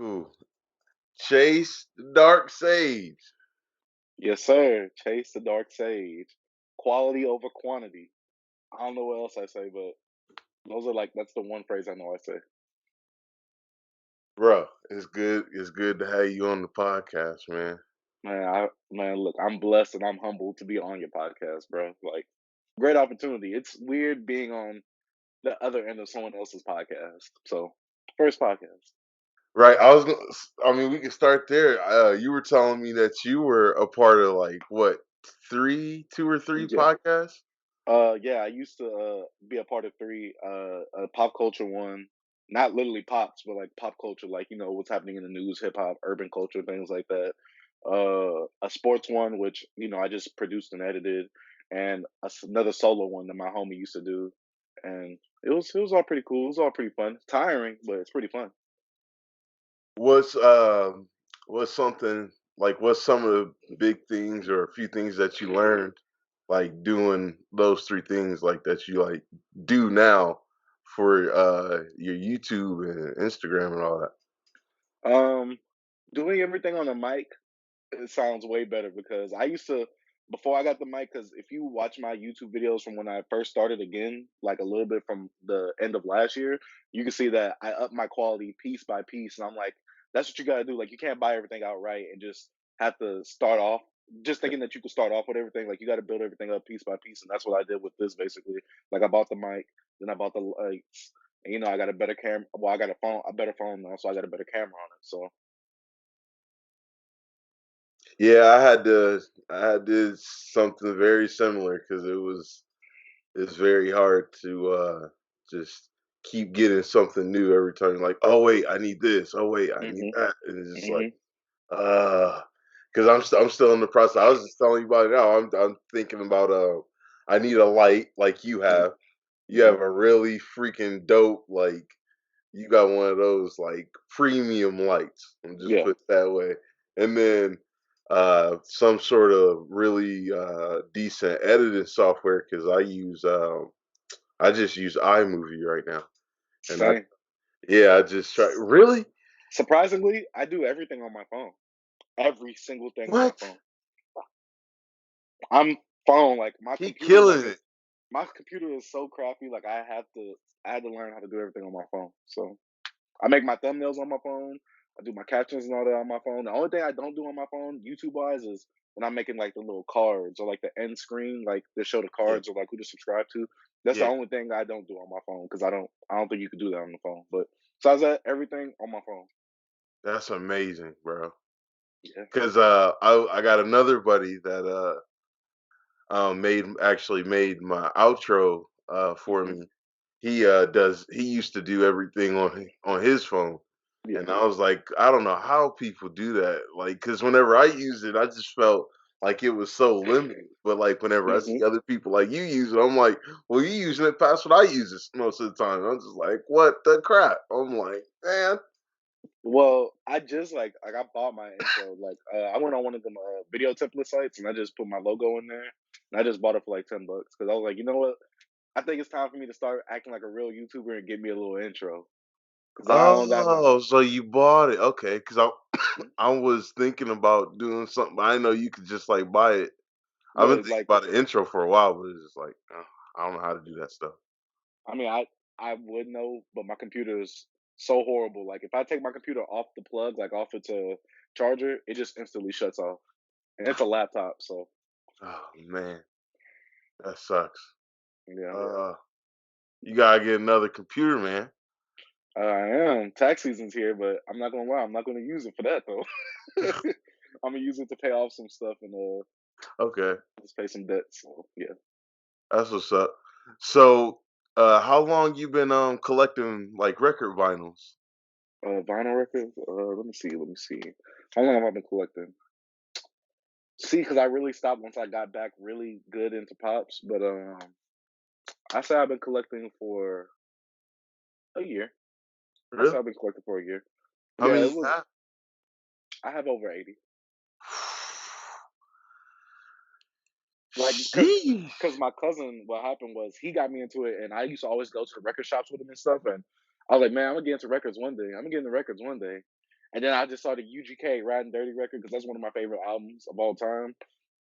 Cool. Chase the Dark Sage. Yes, sir. Chase the dark sage. Quality over quantity. I don't know what else I say, but that's the one phrase I know I say. Bro, it's good. It's good to have you on the podcast, man. Man, look, I'm blessed and I'm humbled to be on your podcast, bro. Like, great opportunity. It's weird being on the other end of someone else's podcast. So, first podcast. Right. I mean, we can start there. You were telling me that you were a part of like what, two or three Yeah. podcasts? Yeah, I used to be a part of three, a pop culture one, not literally pops, but like pop culture, like what's happening in the news, hip hop, urban culture, things like that. A sports one, which I just produced and edited, and another solo one that my homie used to do, and it was all pretty cool. It was all pretty fun. Tiring, but it's pretty fun. What's what's something like what's some of the big things or a few things that you learned like doing those three things like that you like do now for your YouTube and Instagram and all that? Um, Doing everything on the mic, it sounds way better because I used to before I got the mic. Because if you watch my YouTube videos from when I first started again, like a little bit from the end of last year, you can see that I upped my quality piece by piece, and I'm like, that's what you got to do. Like, you can't buy everything outright and just have to start off just thinking that you can start off with everything. Like, you got to build everything up piece by piece, and that's what I did with this basically. Like, I bought the mic, then I bought the lights, and I got a better camera. Well, I got a better phone now, so I got a better camera on it. So Yeah, I had something very similar because it's very hard to just keep getting something new every time. Like, oh wait, I need this. Oh wait, I need hmm that, and it's just like hmm uh, because I'm still in the process. I was just telling you about it now. I'm thinking about I need a light like you hmm have. You hmm have a really freaking dope like you got one of those like premium lights. I'm just yeah. put it that way. And then some sort of really decent editing software because I just use iMovie right now. And Same. I just try really? Surprisingly, I do everything on my phone. Every single thing on my What? phone. I'm phone like my He computer like killing is it. my computer is so crappy. Like I had to learn how to do everything on my phone. So I make my thumbnails on my phone. I do my captions and all that on my phone. The only thing I don't do on my phone, YouTube wise, is when I'm making like the little cards or like the end screen, like to show the Yeah, cards or like who to subscribe to. That's the yeah. only thing I don't do on my phone because I don't think you could do that on the phone. But besides that, everything on my phone. That's amazing, bro. Yeah. Cause I got another buddy that actually made my outro for hmm me. He used to do everything on his phone. Yeah. And I was like, I don't know how people do that. Like, cause whenever I use it, I just felt like it was so limited. But like whenever I hmm see other people like you use it, I'm like, well, you using it past what I use it most of the time. I'm just like, what the crap? I'm like, man, Well, I just like I bought my intro. Like I went on one of them video template sites and I just put my logo in there. And I just bought it for like $10 because I was like, you know what? I think it's time for me to start acting like a real YouTuber and get me a little intro because I don't got no. oh, so you bought it. Okay, cause I Mhm. I was thinking about doing something. But I know you could just like buy it. I've been Yeah, thinking like about the intro for a while, but it's just like I don't know how to do that stuff. I mean, I would know, but my computer is so horrible. Like if I take my computer off the plug, like off its charger, it just instantly shuts off, and it's a laptop. So Oh man, that sucks. yeah, Uh, you gotta get another computer, man. I am. Tax season's here, but I'm not gonna lie, I'm not gonna use it for that though. I'm gonna use it to pay off some stuff and Okay, just pay some debts. So yeah, that's what's up. So, how long you been collecting like record vinyls? vinyl records. Let me see. How long have I been collecting? See, because I really stopped once I got back really good into pops. But I say I've been collecting for a year. I say Really? I've been collecting for a year. How Yeah, many it you was. have? I have over 80. Like, Sheesh. cause my cousin, what happened was he got me into it, and I used to always go to the record shops with him and stuff. And I was like, man, I'm gonna get into records one day. I'm gonna get into records one day. And then I just started UGK Riding Dirty record because that's one of my favorite albums of all time.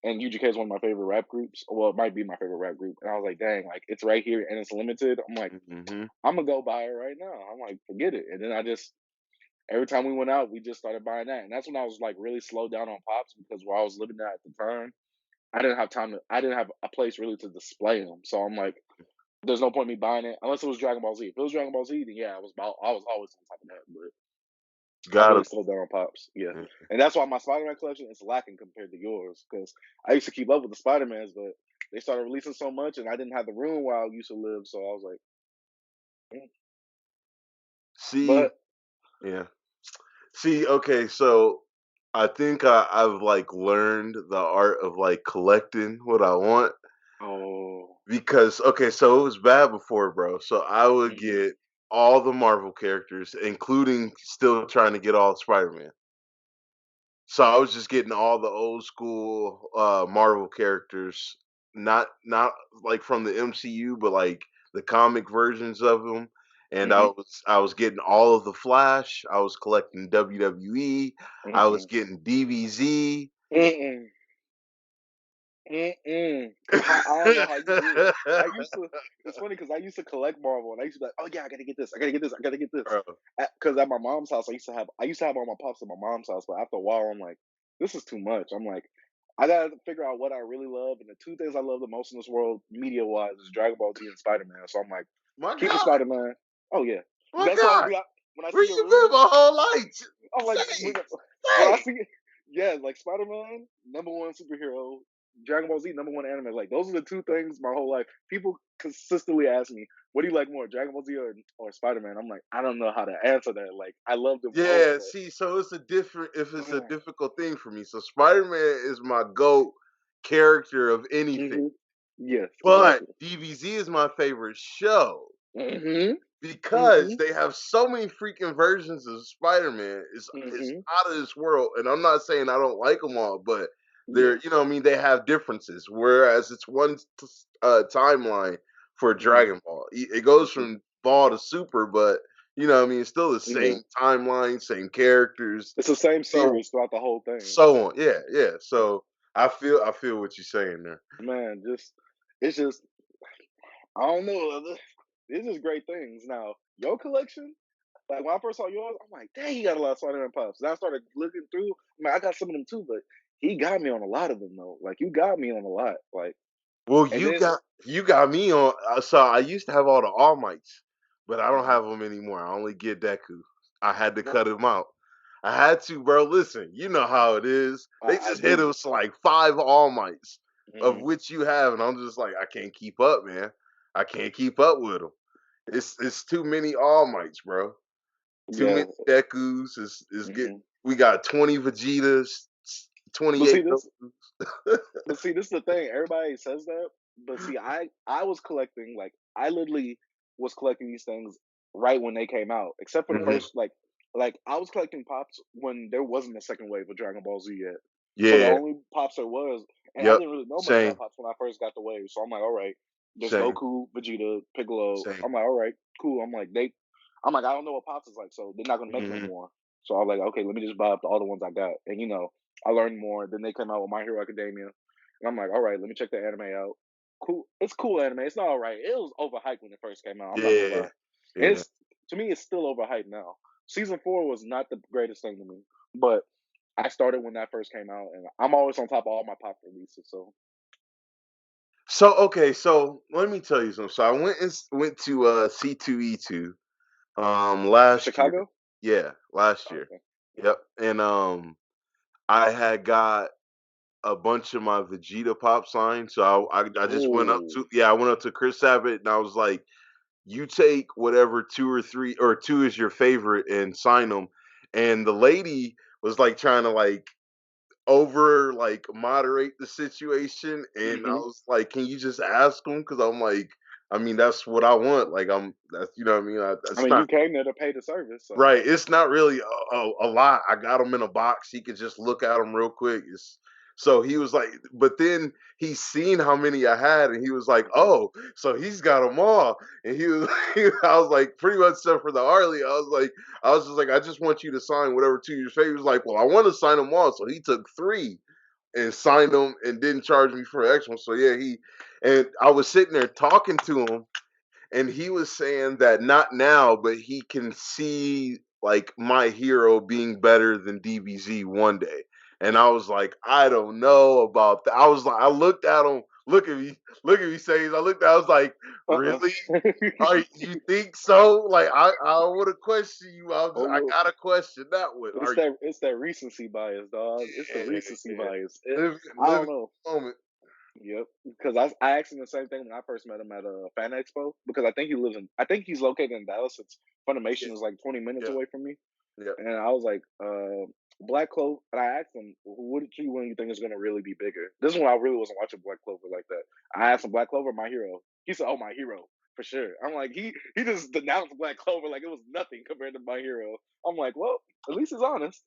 And UGK is one of my favorite rap groups. Well, it might be my favorite rap group. And I was like, dang, like it's right here and it's limited. I'm like, Mhm. I'm gonna go buy it right now. I'm like, forget it. And then I just every time we went out, we just started buying that. And that's when I was like really slowed down on pops because where I was living at the time, I didn't have a place really to display them. So I'm like, there's no point in me buying it unless it was Dragon Ball Z. If it was Dragon Ball Z, then yeah, I was always on top of that. But I Gotta really slowed down on pops. Yeah. yeah. And that's why my Spider-Man collection is lacking compared to yours. Because I used to keep up with the Spider-Mans, but they started releasing so much and I didn't have the room where I used to live. So I was like, "Mm." See But yeah. See, okay, so I think I've like learned the art of like collecting what I want oh, because okay, so it was bad before, bro. So I would hmm get all the Marvel characters, including still trying to get all Spider-Man. So I was just getting all the old school Marvel characters, not like from the MCU, but like the comic versions of them. And hmm I was getting all of the Flash. I was collecting WWE. I was mm-mm, getting DBZ. mm-mm. Mm-mm. I don't know how you do it. I used to. It's funny because I used to collect Marvel, and I used to be like, "Oh yeah, I gotta get this. I gotta get this. I gotta get this." Bro, Because at my mom's house, I used to have all my pops at my mom's house, but after a while, I'm like, "This is too much." I'm like, I gotta figure out what I really love, and the two things I love the most in this world, media wise, is Dragon Ball Z and Spider Man. So I'm like, my keep the God, Spider Man. Oh yeah, my that's why God, when I where see your you been room, my whole life? I'm like, Say, when I say. see it, yeah, like Spider Man, number one superhero, Dragon Ball Z, number one anime. Like those are the two things my whole life. People consistently ask me, "What do you like more, Dragon Ball Z or Spider Man?" I'm like, I don't know how to answer that. Like I love them both, Yeah, but see, so it's a different if it's a mm, difficult thing for me. So Spider-Man is my GOAT character of anything. hmm yes, But exactly. DBZ is my favorite show hmm because hmm they have so many freaking versions of Spider-Man. It's hmm out of this world. And I'm not saying I don't like them all, but they're, Yeah. you know, what I mean, they have differences. Whereas it's one timeline for hmm Dragon Ball. It goes hmm from Ball to Super, but you know, what I mean, it's still the Yeah. same timeline, same characters, It's the same so series throughout the whole thing. so on. Yeah, yeah. So I feel what you're saying there. Man, just it's just I don't know. These is great things. Now, your collection, like when I first saw yours, I'm like, dang, he got a lot of Spider-Man pops. Then I started looking through. I mean, I got some of them too, but he got me on a lot of them though. Like you got me on a lot. Like, Well, and then you got me on. So I used to have all the All Mights, but I don't mhm, have them anymore. I only get Deku. I had to well, cut him out. I had to, bro. Listen, you know how it is. They I just hit do. us like 5 All Mights, of hmm which you have, and I'm just like, I can't keep up, man. I can't keep up with them. It's too many All Mights, bro. Too many Yeah. Dekus. Is get hmm we got 20 Vegetas, But 28 see this. Gokus. But see, this is the thing. Everybody says that, but see, I was collecting like I literally was collecting these things right when they came out, except for the Mhm. first like I was collecting pops when there wasn't a second wave of Dragon Ball Z yet. So the Yeah. only pops there was, and I Yep. didn't really know much about Same. pops when I first got the wave. So I'm like, all right, there's Same. Goku, Vegeta, Piccolo. Same. I'm like, all right, cool. I'm like, I don't know what pops is like, so they're not gonna make no Mhm. more. So I was like, okay, let me just buy up all the ones I got, and I learned more. Then they came out with My Hero Academia, and I'm like, all right, let me check the anime out. Cool, it's cool anime. It's not all right. It was overhyped when it first came out. I'm not gonna Yeah. lie, and Yeah. it's to me, it's still overhyped now. Season 4 was not the greatest thing to me, but I started when that first came out, and I'm always on top of all my pop releases. So So okay, so let me tell you something. So I went to C2E2 in last year. Chicago, Yeah, last oh, year. okay. Yep. And I had got a bunch of my Vegeta pop signed. So I just went up Oh, to I went up to Chris Sabat and I was like, you take whatever two or three or two is your favorite and sign them. And the lady was like trying to like over like moderate the situation, and I hmm was like, "Can you just ask him?" Because I'm like, I mean, that's what I want. Like, that's you know what I mean. I That's mean, not you came there to pay the service, so right. It's not really a lot. I got them in a box. He could just look at them real quick. So he was like, but then he seen how many I had, and he was like, "Oh, so he's got them all." And he was, I was like, pretty much except for the Harley. I was just like, I just want you to sign whatever two your favorite. He was like, well, I want to sign them all, so he took three and signed them and didn't charge me for the extra one. So yeah, and I was sitting there talking to him, and he was saying that not now, but he can see like My Hero being better than DBZ one day. And I was like, I don't know about that. I was like, I looked at him, look at me, Sage. I looked at, I was like, Uh-uh. really? Are you think so? Like, I would have questioned you. I Oh, gotta question that one. Are you? it's that recency bias, dog. It's the Yeah, recency yeah. bias. I Live don't in know. the moment. Yep, because I asked him the same thing when I first met him at a fan expo because I think he's located in Dallas. It's Yeah, Funimation is like 20 minutes yeah, away from me, yeah. and I was like, Black Clover. And I asked him, "What do you one you think is going to really be bigger?" This is when I really wasn't watching Black Clover like that. I asked him, "Black Clover, or My Hero." He said, "Oh, My Hero for sure." I'm like, he just denounced Black Clover like it was nothing compared to My Hero. I'm like, well, at least he's honest.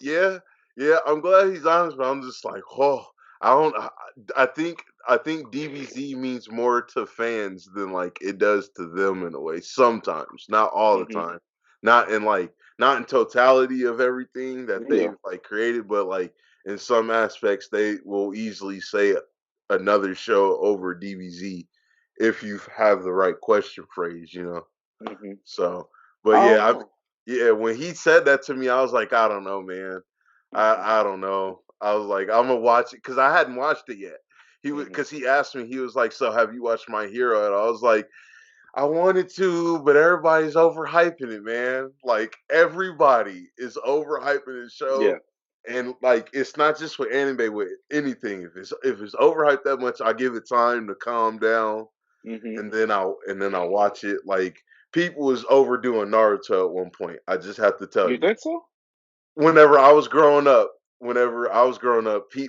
Yeah, yeah. I'm glad he's honest, but I'm just like, oh, I don't. I think DBZ means more to fans than like it does to them in a way. Sometimes, not all the Hmm. time. Not in like not in totality of everything that Yeah. they've like created, but like in some aspects, they will easily say another show over DBZ if you have the right question phrase, you know. Hmm. So, but I don't yeah, know. yeah, when he said that to me, I was like, I don't know, man. Hmm. I don't know. I was like, I'm gonna watch it because I hadn't watched it yet. He was Hmm. because he asked me, he was like, so have you watched My Hero? And I was like, I wanted to, but everybody's overhyping it, man. Like everybody is overhyping the Yeah. show. And like it's not just with anime, with anything. If it's overhyped that much, I give it time to calm down Hmm. and then I'll watch it. Like people was overdoing Naruto at one point. I just have to tell You you. think so? Whenever I was growing up,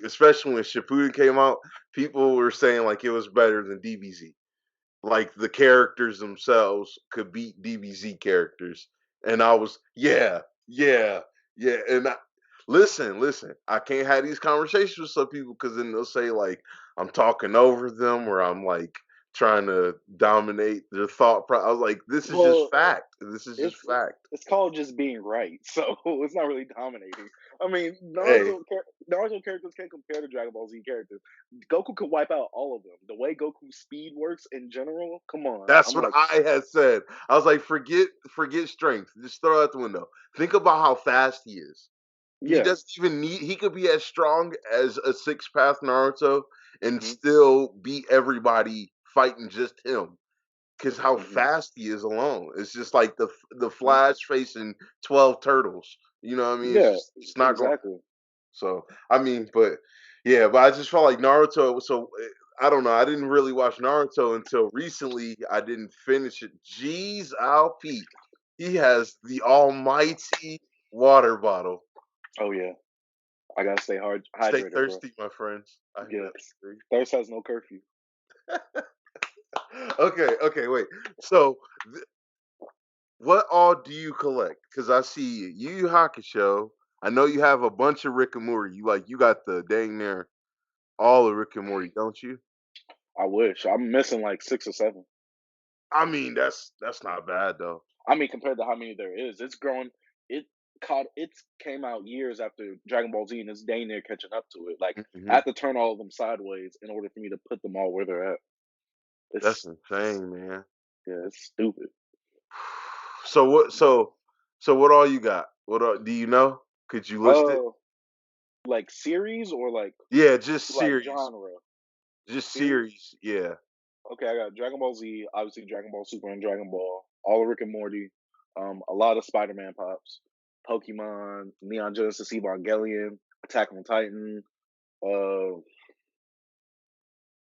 especially when Shippuden came out, people were saying like it was better than DBZ. Like the characters themselves could beat DBZ characters, and I was yeah, yeah. And listen, I can't have these conversations with some people because then they'll say like I'm talking over them or I'm like trying to dominate their I was like, this is just Well, fact. This is just it's fact. it's called just being right, so it's not really dominating. I mean, Hey, Naruto characters can't compare to Dragon Ball Z characters. Goku could wipe out all of them. The way Goku's speed works in general, come on. that's I'm what like, I had said. I was like, forget strength. Just throw it out the window. Think about how fast he is. He yeah, doesn't even need he could be as strong as a six path Naruto and hmm, still beat everybody fighting just him. Cause how hmm, fast he is alone. It's just like the Flash facing 12 turtles. You know what I mean? yeah, It's not going exactly. so I mean, but yeah, but I just felt like Naruto. So I don't know. I didn't really watch Naruto until recently. I didn't finish it. Jeez, Al Pete. He has the almighty water bottle. Oh yeah, I gotta stay Stay hydrated, bro. thirsty, my friends. I Yes, agree. thirst has no curfew. Okay, okay, wait. So, what all do you collect? Because I see Yu Yu Hakusho. I know you have a bunch of Rick and Morty. You got the dang near all of Rick and Morty, don't you? I wish. I'm missing like 6 or 7. I mean, that's not bad though. I mean, compared to how many there is, it's grown. It it's came out years after Dragon Ball Z, and it's dang near catching up to it. Like I Hmm. have to turn all of them sideways in order for me to put them all where they're at. That's It's insane, man. yeah, it's stupid. So what? So what all you got? What all, do you know? Could you list it? Uh, like series or Yeah, just like series. genre Just series. series. Yeah. Okay, I got Dragon Ball Z, obviously Dragon Ball Super and Dragon Ball, all of Rick and Morty, a lot of Spider-Man pops, Pokemon, Neon Genesis Evangelion, Attack on Titan, uh,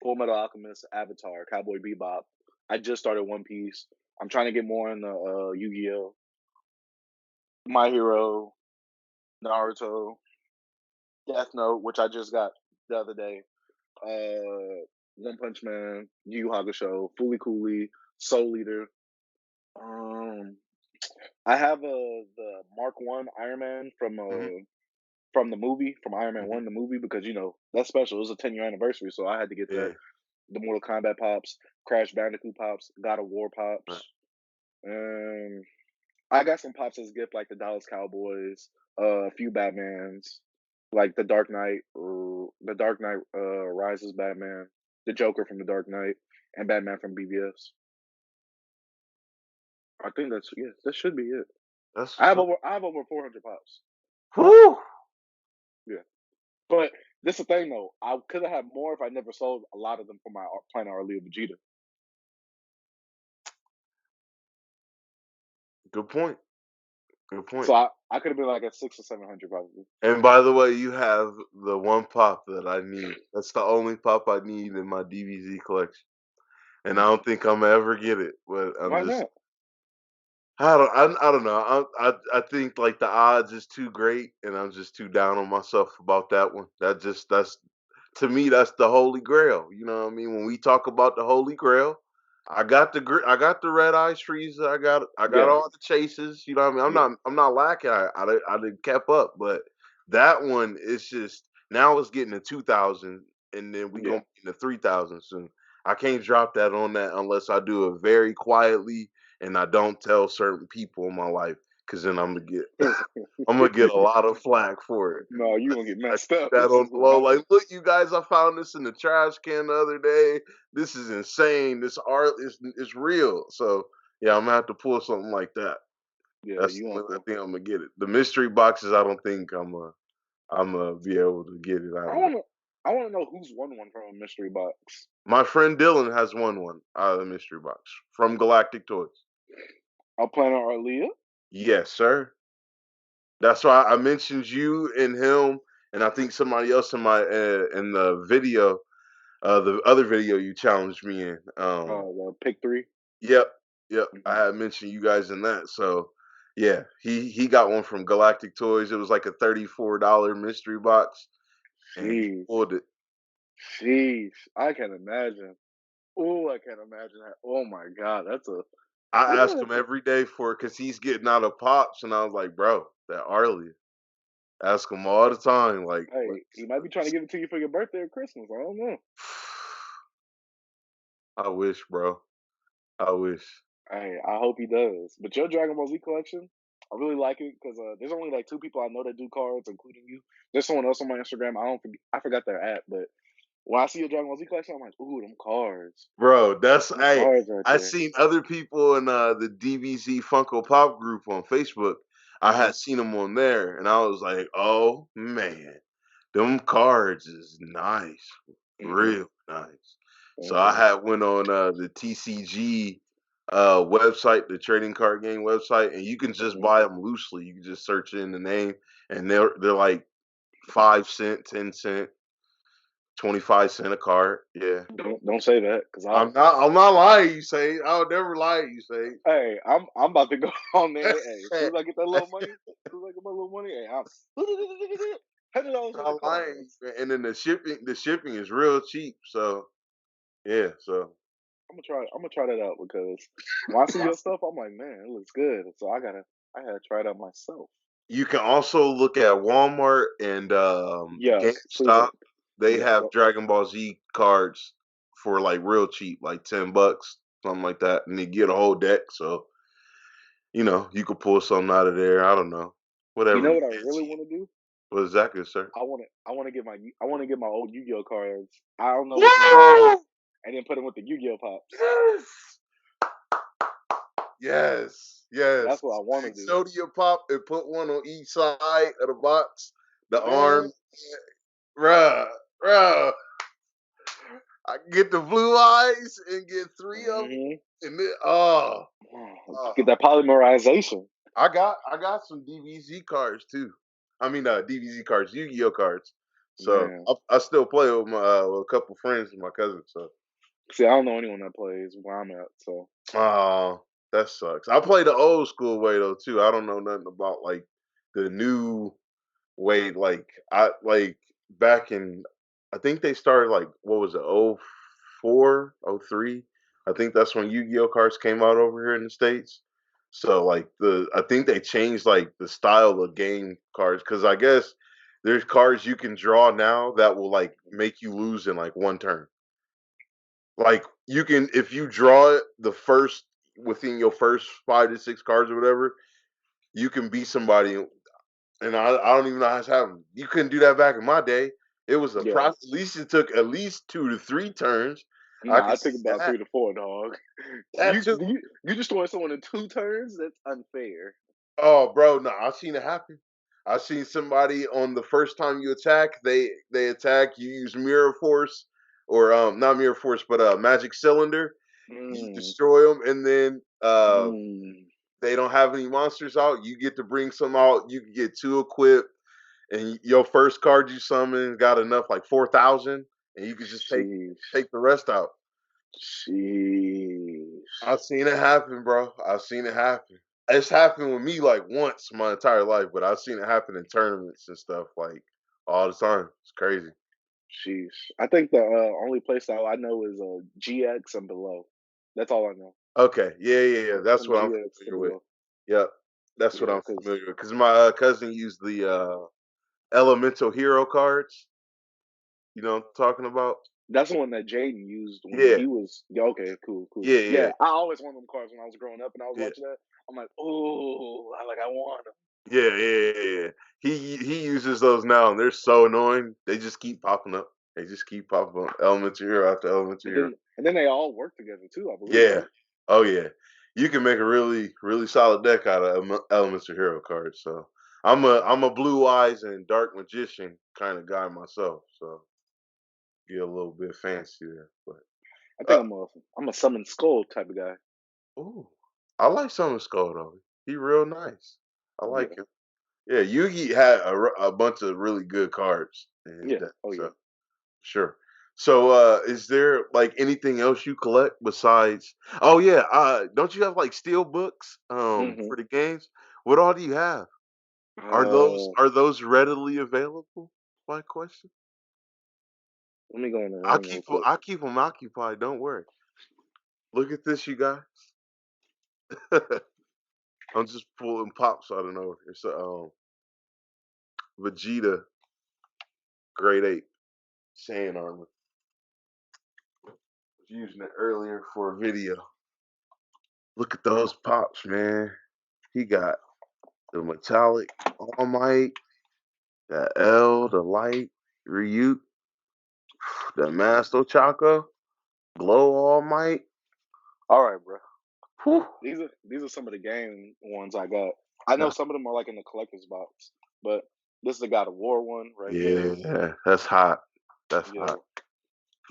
Full Metal Alchemist, Avatar, Cowboy Bebop. I just started One Piece. I'm trying to get more into Yu-Gi-Oh, My Hero, Naruto, Death Note, which I just got the other day. One Punch Man, Yu Yu Hakusho, Fully Cooley, Soul Eater. Um, I have the Mark One Iron Man from Hmm. from the movie, from Iron Man Mhm. 1, the movie, because that's special. It was a 10-year anniversary, so I had to get that. Yeah. The Mortal Kombat pops, Crash Bandicoot pops, God of War Right. pops. Um, I got some pops as a gift, like the Dallas Cowboys, a few Batmans, like the Dark Knight Rises Batman, the Joker from the Dark Knight, and Batman from BVS. I think that should be it. That's I what's have up. over I have over 400 pops. Whew. Yeah, but this the thing though. I could have had more if I never sold a lot of them for my Planet Arlia Vegeta. Good point. Good point. So I could have been like at 600 or 700 probably. And by the way, you have the one pop that I need. That's the only pop I need in my DBZ collection, and I Mm. don't think I'm gonna ever get it. But I'm Why just, not? I don't know. I think like the odds is too great, and I'm just too down on myself about that one. That's to me that's the holy grail. You know what I mean? When we talk about the holy grail, I got the red eyes Frieza. I got Yeah, all the chases. You know what I mean? yeah, I'm not lacking. I did kept up, but that one is just now it's getting to 2,000, and then we yeah. gonna be in the 3,000 soon. I can't drop that on that unless I do it very quietly and I don't tell certain people in my life, because then I'm gonna get I'm gonna get a lot of flack for it. No, you gonna get I messed keep up. that This on is the low. anonymous. Like, look, you guys, I found this in the trash can the other day. This is insane. This art is real. So yeah, I'm gonna have to pull something like that. Yeah, That's you the want only way I to. think I'm gonna get it. The mystery boxes, I don't think I'm gonna be able to get it I out of it. wanna. I wanna know who's won one from a mystery box. My friend Dylan has won one out of the mystery box from Galactic Toys. I'll plan on Arlia. Yes, sir. That's why I mentioned you and him, and I think somebody else in the video, the other video you challenged me in. The pick three. Yep, yep. I Hmm. had mentioned you guys in that. So yeah, he got one from Galactic Toys. It was like a $34 mystery box, and he Jeez, pulled it. jeez. I can imagine. Oh, I can imagine that. Oh my god, that's a. I Ooh, asked him that's a. every day for it because he's getting out of pops, and I was like, bro, that Arlie. Ask him all the time, like, Hey, he might be trying to give it to you for your birthday or Christmas. I don't know. I wish, bro. I wish. Hey, I hope he does. But your Dragon Ball Z collection, I really like it because there's only like two people I know that do cards, including you. There's someone else on my Instagram. I forgot their app, but when I see your Dragon Ball Z collection, I'm like, ooh, Bro, that's them hey, cards right I there. seen other people in the DBZ Funko Pop group on Facebook. I Hmm. had seen them on there, and I was like, "Oh man, them cards is nice, Hmm. real nice." So I Hmm. had went on the TCG website, the trading card game website, and you can just Hmm. buy them loosely. You can just search in the name, and they're like 5 cent, 10 cent, 25 cent a card. Yeah. Don't say that because I'm not lying, you say. I'll never lie, you say. hey, I'm about to go on there. Hey, as soon as I get that little money, as soon as I get my little money, hey, I'm $100 worth of Not lying. cards. And then the shipping is real cheap. So yeah, so I'm gonna try that out because when I see your stuff, I'm like, man, it looks good. So I gotta try it out myself. you can also look at Walmart and Yuck, please GameStop. don't. They Yeah, have don't. Dragon Ball Z cards for like real cheap, like $10, something like that. And they get a whole deck. So, you could pull something out of there. I don't know. You Whatever know you what I really fancy. want to do? What is that good, sir? I want to I want to get my old Yu-Gi-Oh cards. I don't know which ones I want, Woo! and then put them with the Yu-Gi-Oh pops. Yes. Yes, That's yes. what I want to Big do, soda pop and put one on each side of the box. The man. arm, bruh, bruh. I can get the blue eyes and get three of them, Hmm. and then oh, Get oh. that polymerization, I got some DBZ cards too. I mean, DBZ cards, Yu-Gi-Oh cards. So man. I still play with a couple friends and my cousins. So See, I don't know anyone that plays where I'm at, so oh, that sucks. I play the old school way though too. I don't know nothing about like the new way. Like I like back in, I think they started like what was it, 04, 03. I think that's when Yu-Gi-Oh cards came out over here in the States. So like I think they changed like the style of game cards because I guess There's cards you can draw now that will like make you lose in like one turn. Like you can if you draw it the first within your first 5 to 6 cards or whatever, you can beat somebody. And I don't even know how it's happened. You couldn't do that back in my day. It was a Yeah. process. At least it took at least 2 to 3 turns. I Nah, could I think see about that. 3 to 4, dog. That took You destroy someone in 2 turns? That's unfair. oh, bro, no, I've seen it happen. I've seen somebody on the first time you attack, they attack, you use mirror force or not mirror force, but magic cylinder. You Mm, destroy them, and then mm, they don't have any monsters out. You get to bring some out. You can get 2 equipped, and your first card you summon got enough like 4,000, and you can just sheesh, take the rest out. sheesh, I've seen it happen, bro. I've seen it happen. It's happened with me like once my entire life, but I've seen it happen in tournaments and stuff like all the time. It's crazy. sheesh. I think the only place I know is GX and below. That's all I know. Okay, yeah, yeah, yeah. That's From what I'm GX to familiar with. below. Yep, that's what Yeah, I'm because familiar with. Cause my cousin used the elemental hero cards. You know what I'm talking about? that's the one that Jaden used when Yeah, he was. Yeah, okay, cool, cool. yeah, Yeah, yeah, I always wanted them cards when I was growing up, and I was yeah. watching that. I'm like, oh, I want them. Yeah, yeah, yeah, yeah. He uses those now, and they're so annoying. They just keep popping up. They just keep popping up. Elemental hero after elemental hero. And then they all work together too, I believe, Yeah. right? Oh yeah. You can make a really really solid deck out of elemental hero cards. So I'm a blue eyes and dark magician kind of guy myself. So get a little bit fancy there, but I uh, think I'm a summon skull type of guy. ooh, I like Summer Skull though. He real nice. I like Yeah, him. Yeah, Yugi had a bunch of really good cards in his yeah, deck. oh yeah. So sure. So, is there like anything else you collect besides? Oh yeah, don't you have like steel books Hmm. for the games? What all do you have? Uh, Are those readily available? My question. Let me go in the room real quick. I keep them occupied. Don't worry. Look at this, you guys. I'm just pulling pops out of nowhere. It's a Vegeta Grade 8 Saiyan armor. Was using it earlier for a video. Look at those pops, man. He got the metallic All Might, the L, the light, Ryuk, the Master Chakra, Glow All Might. All right, bro. Whew. These are some of the game ones I got. I know Nah, some of them are like in the collector's box, but this is the God of War one right here. yeah, that's hot. That's Yeah, hot.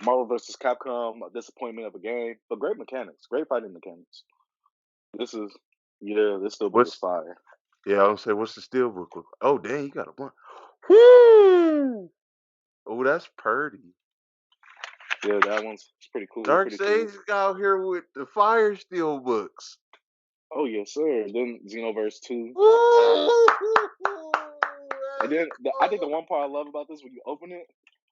Marvel versus Capcom, a disappointment of a game, but great mechanics, great fighting mechanics. This is yeah, this steelbook is What's fire. yeah? I don't say what's the steelbook look? Oh, dang, you got a bunch. Whoo! Oh, that's pretty. Yeah, that one's it's pretty cool, Dark pretty cool. Sage got out here with the fire steel books. Oh yes, sir. Then Xenoverse 2. Woo! And That's then I think the one part I love about this when you open it,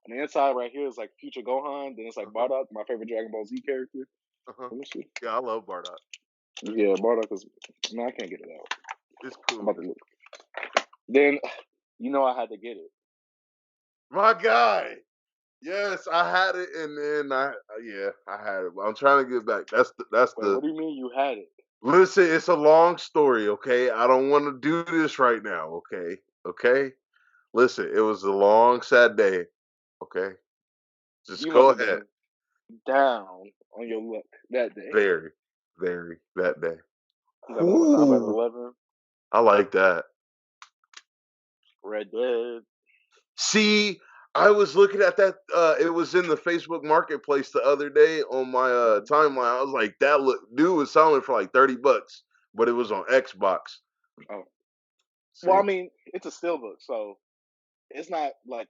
on the inside right here is like future Gohan, then it's like uh-huh, Bardock, my favorite Dragon Ball Z character. uh-huh. Let me see. Yeah, I love Bardock. Yeah, Bardock is no, I can't get it out. It's I'm cool. about to look. Then I had to get it. My guy. Yes, I had it, and then yeah, I had it. But I'm trying to get back. That's Wait, the what do you mean you had it? listen. It's a long story. Okay, I don't want to do this right now. Okay, okay. Listen, it was a long, sad day. Okay, just You must go have ahead. been down on your luck that day. Very, very that day. You got a 9 by Ooh, 11, I like that. Red Dead. See, I was looking at that. It was in the Facebook Marketplace the other day on my Mhm. timeline. I was like, that look, dude was selling for like $30, but it was on Xbox. Oh, well, I See, mean, it's a steelbook, so it's not like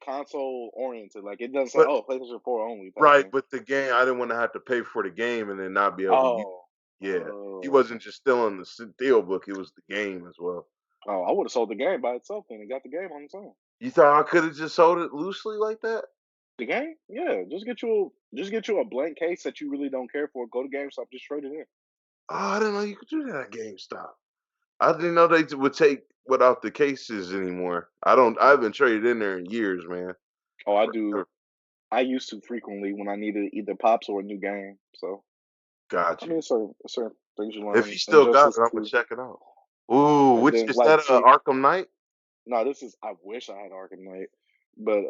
console oriented. Like it doesn't say, but "Oh, PlayStation 4 only" type right, thing. but the game, I didn't want to have to pay for the game and then not be able to use. Oh, Yeah, he oh, wasn't just stealing the steel book; it was the game as well. oh! I would have sold the game by itself then and got the game on its own. You thought I could have just sold it loosely like that? The game, yeah, just get you a blank case that you really don't care for. Go to GameStop, just trade it in. Oh, I didn't know you could do that at GameStop. I didn't know they would take. without the cases anymore. I don't. I haven't traded in there in years, man. Oh, I do. Forever. I used to frequently when I needed either pops or a new game. So I Got you. mean, certain things you If learn. you still got it, Injustice I'm gonna 2, check it out. Ooh, and which then is like that? see, Arkham Knight. no, this is I wish I had Arkham Knight, but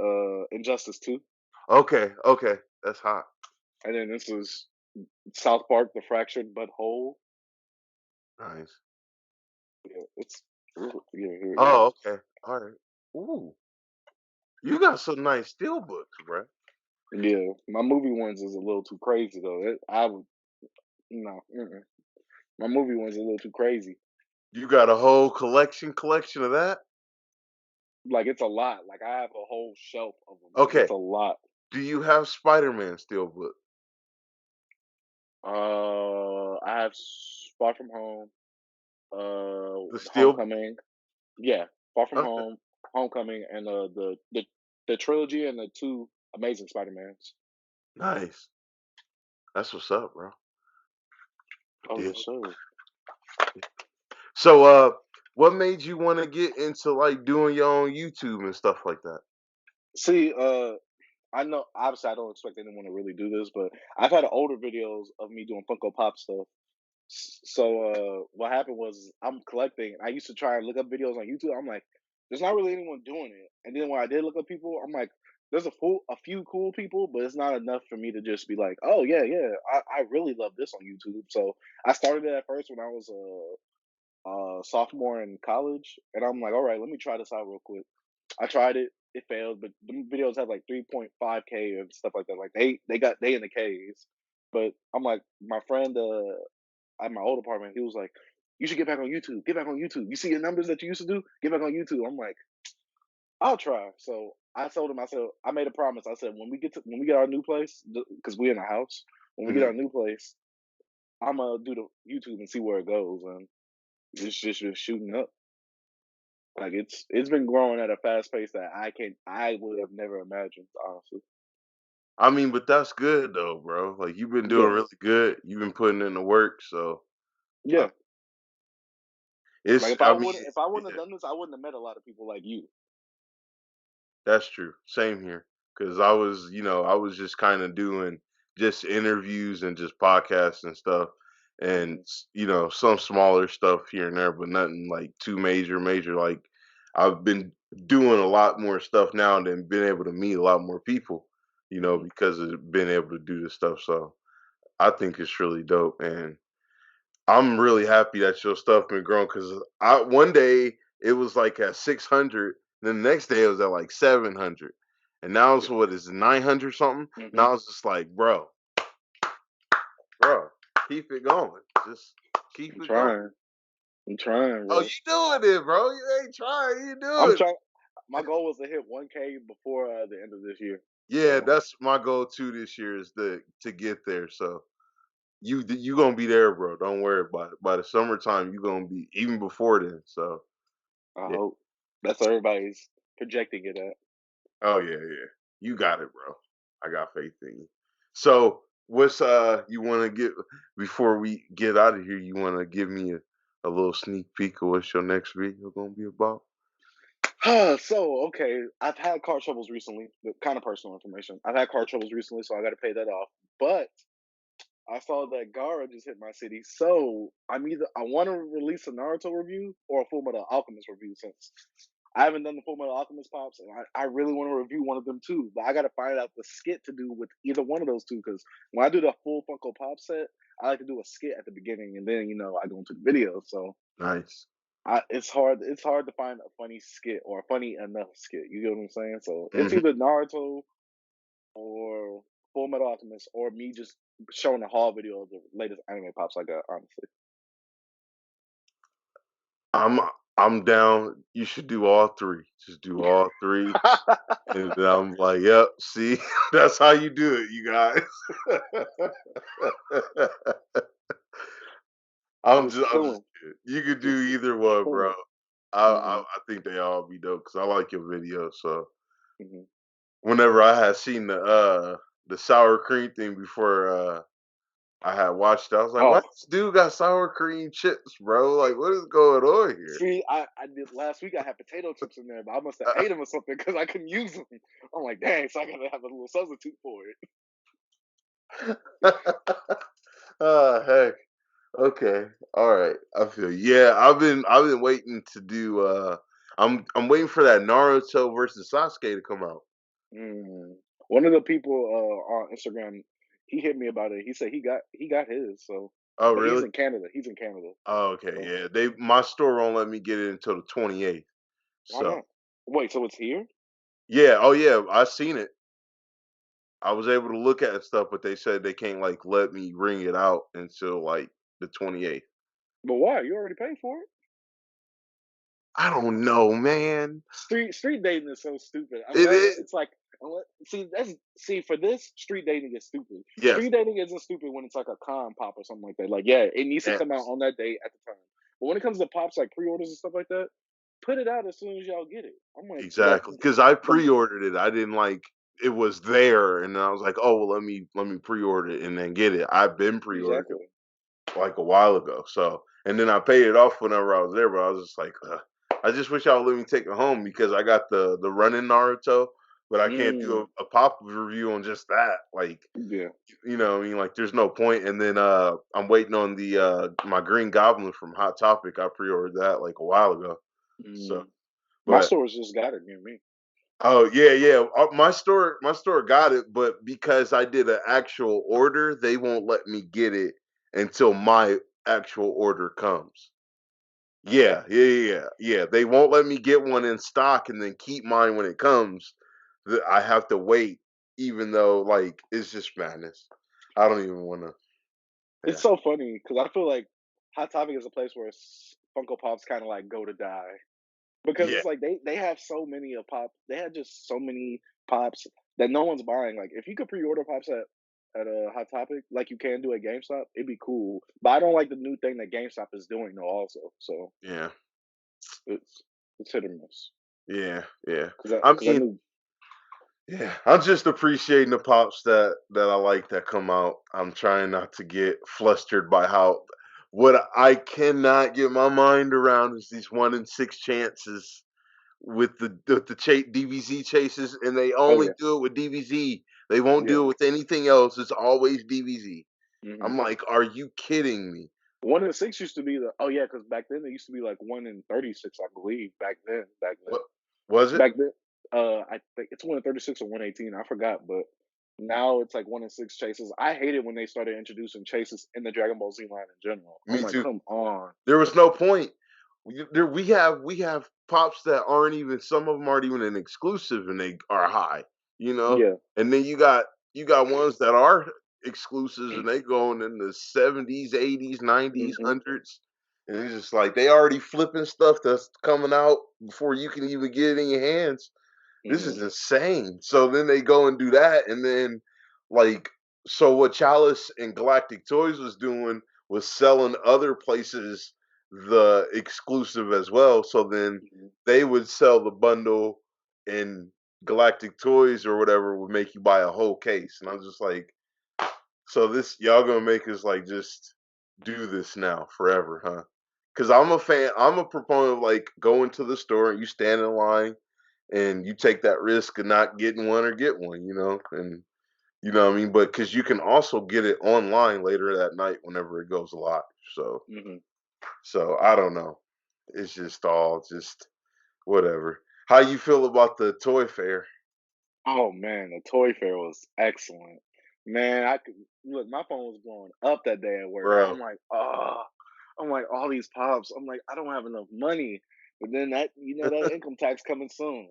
Injustice 2, Okay, okay, that's hot. and then this is South Park: The Fractured But Whole. Nice. Yeah, ooh, yeah, here it Oh, goes. okay. All right. Ooh, you got some nice steel books, bro. Yeah, my movie ones is a little too crazy though. I would no, mm-mm. My movie one's a little too crazy. You got a whole collection of that? Like it's a lot. Like I have a whole shelf of them. Like Okay. it's a lot. Do you have Spider-Man steel book? I have Far From Home, The steel. Homecoming. Yeah, Far From Okay. Home, Homecoming, and the trilogy and the two Amazing Spider-Mans. Nice. That's what's up, bro. Oh Deal. yes, sir. So, what made you want to get into like doing your own YouTube and stuff like that? See, I know obviously I don't expect anyone to really do this, but I've had older videos of me doing Funko Pop stuff. So what happened was I'm collecting. I used to try and look up videos on YouTube. I'm like, there's not really anyone doing it. And then when I did look up people, I'm like, there's a few cool people, but it's not enough for me to just be like, oh yeah, yeah, I really love this on YouTube. So I started it at first when I was a sophomore in college, and I'm like, all right, let me try this out real quick. I tried it. It failed, but the videos have like 3.5K and stuff like that. Like they in the Ks. But I'm like, my friend at my old apartment, he was like, "You should get back on YouTube. Get back on YouTube. You see your numbers that you used to do. Get back on YouTube." I'm like, "I'll try." So I told him, I said, I made a promise. I said, when we get our new place, because we in a house, when we get Mhm. our new place, I'm gonna do the YouTube and see where it goes, and it's just been shooting up. Like it's been growing at a fast pace that I would have never imagined, honestly. I mean, but that's good though, bro. Like you've been doing Yeah, really good. You've been putting in the work, so uh, yeah. Like it's. I mean, if I wouldn't have yeah. done this, I wouldn't have met a lot of people like you. That's true. Same here. Cause I was, I was just kind of doing just interviews and just podcasts and stuff, and Hmm. some smaller stuff here and there, but nothing like too major. Like I've been doing a lot more stuff now and then been able to meet a lot more people, Hmm. because of being able to do this stuff. So I think it's really dope, and I'm really happy that your stuff been growing because I one day it was like at 600, then the next day it was at like 700, and now it's what is it, 900 something. Hmm. Now it's just like, bro, keep it going, just keep I'm it going. trying. I'm trying, Oh, bro. you doing it, bro? You ain't trying, you I'm doing it. trying. My goal was to hit 1K before the end of this year. Yeah, So that's my goal too this year is to get there. So you gonna be there, bro. Don't worry about it. By the summertime, you gonna be even before then. So I yeah. hope that's what everybody's projecting it at. Oh yeah, yeah. You got it, bro. I got faith in you. So, what's you want to get before we get out of here? You want to give me a little sneak peek of what's your next video gonna be about? So okay, I've had car troubles recently. Kind of personal information. I've had car troubles recently, so I got to pay that off. But I saw that Gara just hit my city, so I want to release a Naruto review or a Full Metal Alchemist review since I haven't done the Full Metal Alchemist pops, and I really want to review one of them too. But I got to find out the skit to do with either one of those two because when I do the full Funko Pop set, I like to do a skit at the beginning, and then I go into the video. So Nice. it's hard. It's hard to find a funny skit or a funny enough skit. You get what I'm saying? So it's Hmm. either Naruto or Full Metal Alchemist or me just showing a haul video of the latest anime pops I got. Honestly, I'm I'm down. You should do all three. Just do all three, and then I'm like, yep. See, that's how you do it, you guys. just I'm just chilling, kidding. You could do just either one, bro. chilling. I Hmm. I think they all be dope because I like your videos. So Hmm. whenever I had seen the sour cream thing before I had watched it. I was like, "Why Oh, this dude got sour cream chips, bro? Like, what is going on here?" see, I did last week. I had potato chips in there, but I must have ate them or something because I couldn't use them. I'm like, dang, so I gotta have a little substitute for it. Heck. Okay. All right. I feel you. Yeah, I've been waiting to do I'm waiting for that Naruto versus Sasuke to come out. Mm. One of the people on Instagram, he hit me about it. He said he got his. So, Oh, but he's really? in Canada. He's in Canada. Oh, okay. So Yeah. My store won't let me get it until the 28th. why So, not? Wait, so it's here? yeah. Oh, yeah. I seen it. I was able to look at stuff, but they said they can't like let me ring it out until like the 28th. But why? You already paid for it. I don't know, man. Street dating is so stupid. It Unless is. it's like, see for this street dating is stupid. Yes. Street dating isn't stupid when it's like a con pop or something like that. Like, yeah, it needs to come out Yes. on that date at the time. But when it comes to pops like pre-orders and stuff like that, put it out as soon as y'all get it. I'm like Exactly, because I the pre-ordered it. I didn't like it was there, and I was like, "Oh, well, let me pre-order it and then get it." I've been pre-ordered it exactly. like a while ago, so and then I paid it off whenever I was there. But I was just like, I just wish y'all let me take it home because I got the running Naruto, but I can't do Mm, a pop review on just that. Like, yeah. what I mean, like, there's no point. And then I'm waiting on the my Green Goblin from Hot Topic. I pre-ordered that like a while ago, so Mm. My but stores just got it near me. oh, yeah, yeah. My store got it, but because I did an actual order, they won't let me get it until my actual order comes. Yeah, yeah, yeah, yeah. Yeah, they won't let me get one in stock and then keep mine when it comes. I have to wait, even though like it's just madness. I don't even want to. It's Yeah, so funny because I feel like Hot Topic is a place where Funko Pops kind of like go to die. Because yeah, it's like they have so many of pop. They have just so many pops that no one's buying. Like if you could pre-order pops at a Hot Topic, like you can do at GameStop, it'd be cool. But I don't like the new thing that GameStop is doing though. Also, so yeah, it's it's hit or miss. yeah, yeah. I Because I mean, knew. yeah, I'm just appreciating the pops that I like that come out. I'm trying not to get flustered by how what I cannot get my mind around is these 1 in 6 chances with the DBZ chases, and they Oh only yeah, do it with DBZ. They won't yeah. do it with anything else. It's always DBZ. hmm I'm like, are you kidding me? 1 in 6 used to be the. Oh yeah, because back then it used to be like 1 in 36, I believe. What was it? Back then, I think it's 1 in 36 or 118. I forgot, but now it's like 1 in 6 chases. I hated when they started introducing chases in the Dragon Ball Z line in general. I'm Me like, too. come on. There was no point. We have pops that aren't even some of them aren't even an exclusive and they are high, you know? Yeah. And then you got ones that are exclusives and they going in the 70s, 80s, 90s, hmm hundreds. And it's just like they already flipping stuff that's coming out before you can even get it in your hands. This hmm is insane. So then they go and do that, and then like so what Chalice and Galactic Toys was doing was selling other places the exclusive as well. So then hmm they would sell the bundle and Galactic Toys or whatever would make you buy a whole case. And I was just like, so this y'all gonna make us like just do this now forever, huh? Because I'm a proponent of like going to the store and you stand in line and you take that risk of not getting one or get one, and you know what I mean. But because you can also get it online later that night whenever it goes live. So, hmm so I don't know. It's just all just whatever. How you feel about the toy fair, Oh man, the toy fair was excellent. Man, I could look. My phone was blowing up that day at work. bro? I'm like all these pops. I'm like I don't have enough money. But then that income tax coming soon.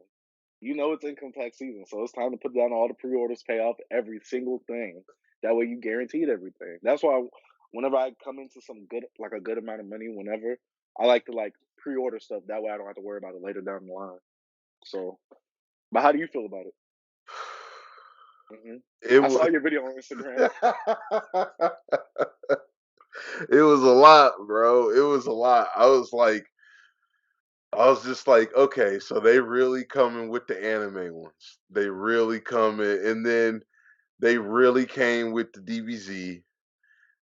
It's income tax season, so it's time to put down all the pre-orders, pay off every single thing. That way, you guaranteed everything. That's why whenever I come into some good, like a good amount of money, whenever I like to like pre-order stuff. That way, I don't have to worry about it later down the line. So, but how do you feel about it? hmm It I was saw your video on Instagram. it was a lot, bro. It was a lot. I was just like, okay, so they really coming with the anime ones. They really coming, and then they really came with the DBZ.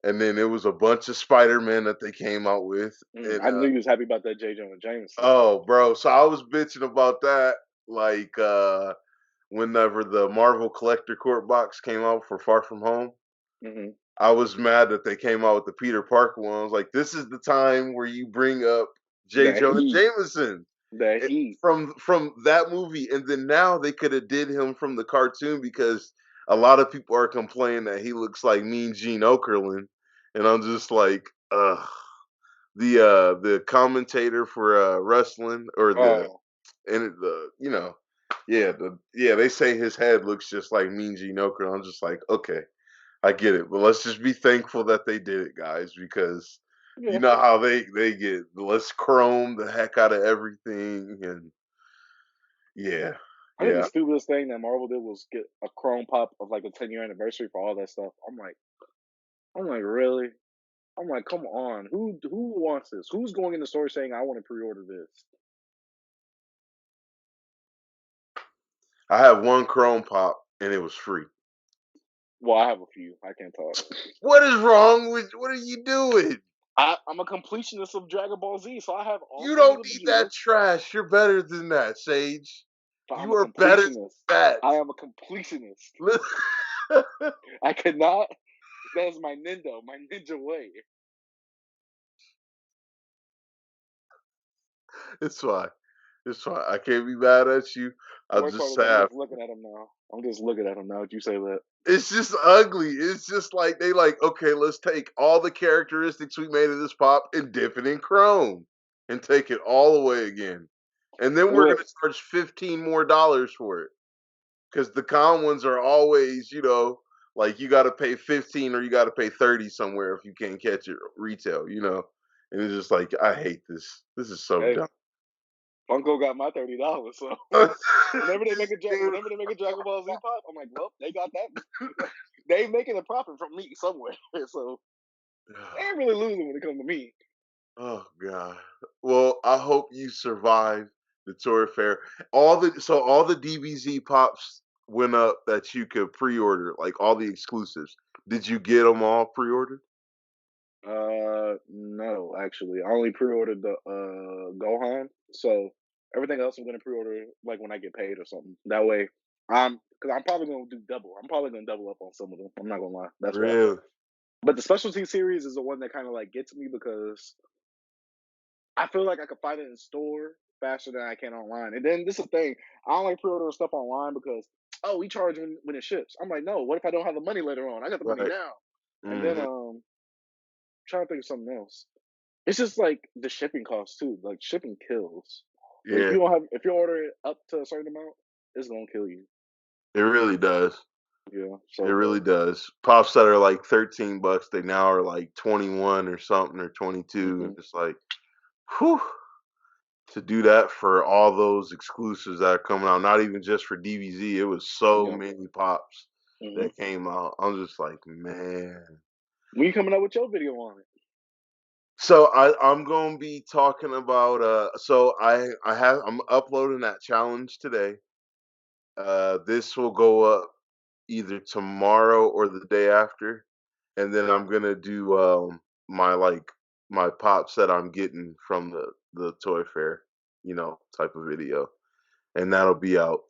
and then it was a bunch of Spider-Man that they came out with, and, I knew you was happy about that J. Jonah Jameson. oh, bro, so I was bitching about that, like, whenever the Marvel Collector Court box came out for Far From Home. Hmm. I was mad that they came out with the Peter Parker one. I was like, "This is the time where you bring up J. That Jonah heat, Jameson that eh, heat. from that movie." And then now they could have did him from the cartoon because a lot of people are complaining that he looks like Mean Gene Okerlund, and I'm just like, ugh. The commentator for wrestling or the Oh, and the yeah, they say his head looks just like Mean Gene Okerlund. I'm just like, okay, I get it, but let's just be thankful that they did it, guys, because you yeah. know how they get, let's chrome the heck out of everything, and yeah, I think the yeah. stupidest thing that Marvel did was get a Chrome Pop of like the 10-year anniversary for all that stuff. I'm like, really? I'm like, come on. Who wants this? Who's going in the store saying I want to pre-order this? I have one Chrome Pop and it was free. Well, I have a few. I can't talk. What is wrong with what are you doing? I'm a completionist of Dragon Ball Z, so I have all You three of don't the need that Vegeta's. trash. You're better than that, Sage. But I'm You a are better than completionist. that. I am a completionist. I could not. That is my ninja way. It's fine. It's fine. I can't be mad at you. The I'm worst part just is I'm sad. just looking at him now. I'm just looking at him now. Did you say that? It's just ugly. It's just like they like, okay, let's take all the characteristics we made of this pop and dip it in Chrome and take it all away again. And then we're Look, gonna charge 15 more dollars for it. Because the con ones are always, like you gotta pay 15 or you gotta pay 30 somewhere if you can't catch it retail. And it's just like, I hate this. This is so hey, dumb. Funko got my $30. So Dude, whenever they make a Dragon Ball Z pop, I'm like, well, they got that. They making a profit from me somewhere. So they ain't really losing when it comes to me. oh god. Well, I hope you survive the tour fair. All the DBZ pops went up that you could pre-order, like all the exclusives. Did you get them all pre-ordered? No, actually, I only pre-ordered the Gohan. So everything else I'm gonna pre-order like when I get paid or something. That way, because I'm probably gonna do double. I'm probably gonna double up on some of them. I'm not gonna lie. That's why. Really? But the specialty series is the one that kind of like gets me because I feel like I could find it in store faster than I can online. And then this is the thing, I don't like pre-ordering stuff online because we charge when it ships. I'm like, no, what if I don't have the money later on? I got the money Right. now. And then Mhm. trying to think of something else. It's just like the shipping costs too. Like shipping kills. Like Yeah, if you order it up to a certain amount, it's gonna kill you. it really does. Yeah. It So really does. Pops that are like 13 bucks, they now are like 21 or something or 22. And hmm it's like, whew, to do that for all those exclusives that are coming out, not even just for DBZ, it was so yeah. many pops hmm that came out. I'm just like, man. When you coming out with your video on it? So I'm gonna be talking about I'm uploading that challenge today. This will go up either tomorrow or the day after, and then I'm gonna do my like my pops that I'm getting from the toy fair, type of video, and that'll be out,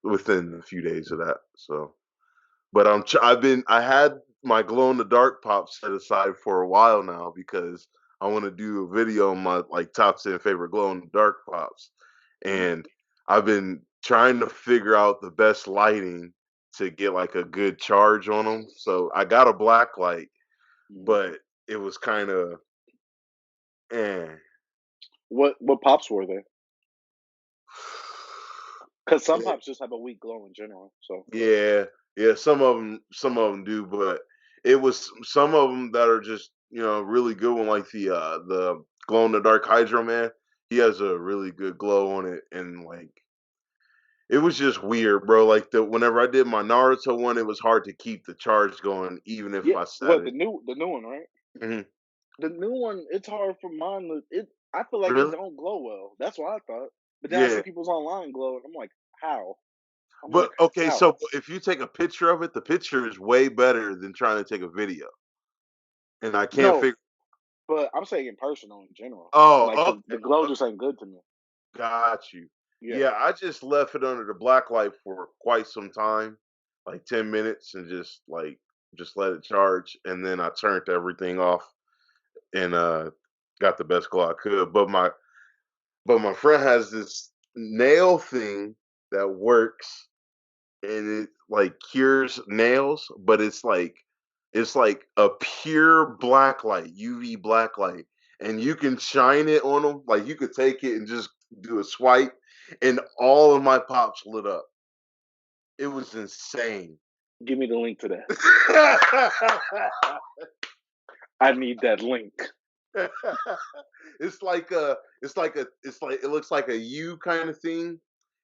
within a few days of that. So, but I had my glow in the dark pop set aside for a while now because I want to do a video on my like top 10 favorite glow in the dark pops, and I've been trying to figure out the best lighting to get like a good charge on them. So I got a black light, Mhm. but it was kind of eh. What pops were they? Because some Eh, pops just have a weak glow in general. So yeah, yeah. Some of them do, but it was some of them that are just really good one, like the glow in the dark Hydro Man. He has a really good glow on it, and like it was just weird, bro. Like whenever I did my Naruto one, it was hard to keep the charge going, even if yeah, I set what it. the new one, right? Mhm. The new one, it's hard for mine. I feel like it Really? don't glow well. That's what I thought. But then I see Yeah. people's online glow, and I'm like, how? I'm But like, okay, how? so if you take a picture of it, the picture is way better than trying to take a video. and I can't No, figure. but I'm saying in personal in general. Like Oh, the okay. glow just ain't good to me. Got you. Yeah. Yeah, I just left it under the black light for quite some time, like 10 minutes, and just let it charge, and then I turned everything off and got the best glow I could. But my friend has this nail thing that works, and it like cures nails, but it's like a pure black light, UV black light, and you can shine it on them. Like you could take it and just do a swipe, and all of my pops lit up. It was insane. Give me the link to that. I need that link. it's like a, it looks like a U kind of thing,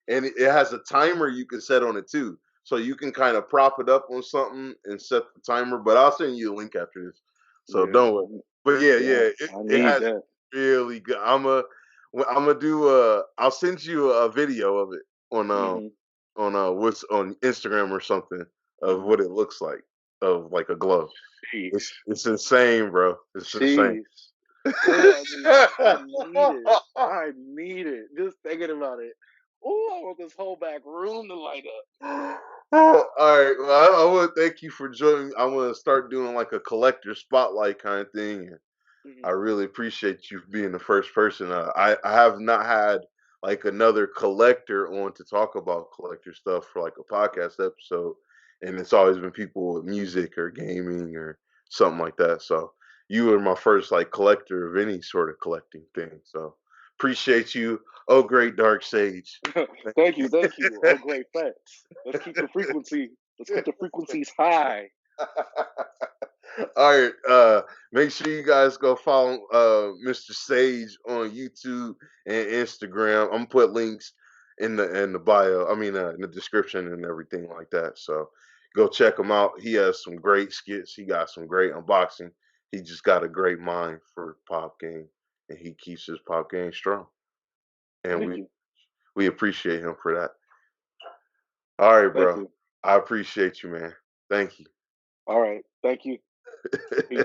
and it has a timer you can set on it too. So you can kind of prop it up on something and set the timer. But I'll send you a link after this, so Yeah. don't worry. But yeah, Yeah. yeah, I it need has that. really good. I'm gonna do I'll send you a video of it Mhm. what's on Instagram or something of Mhm. what it looks like, of like a glove. It's Sheesh. it's insane, bro. It's insane. Sheesh. Oh, I need it. I need it. I need it. Just thinking about it. Oh, I want this whole back room to light up. All right. Well, I want to thank you for joining. I want to start doing like a collector spotlight kind of thing. I Mhm. really appreciate you being the first person. I have not had like another collector on to talk about collector stuff for like a podcast episode, and it's always been people with music or gaming or something like that. So you are my first like collector of any sort of collecting thing. So appreciate you. Oh, great dark sage. Thank Thank you. Thank you. you. Oh, great facts. Let's keep the frequency. Let's keep the frequencies high. All right. Make sure you guys go follow Mr. Sage on YouTube and Instagram. I'm gonna put links in the bio. I mean, in the description and everything like that. So go check him out. He has some great skits. He got some great unboxing. He just got a great mind for pop game, and he keeps his pop game strong. And Thank we you. we appreciate him for that. All right, Thank bro. you. I appreciate you, man. Thank you. All right. Thank you. Peace.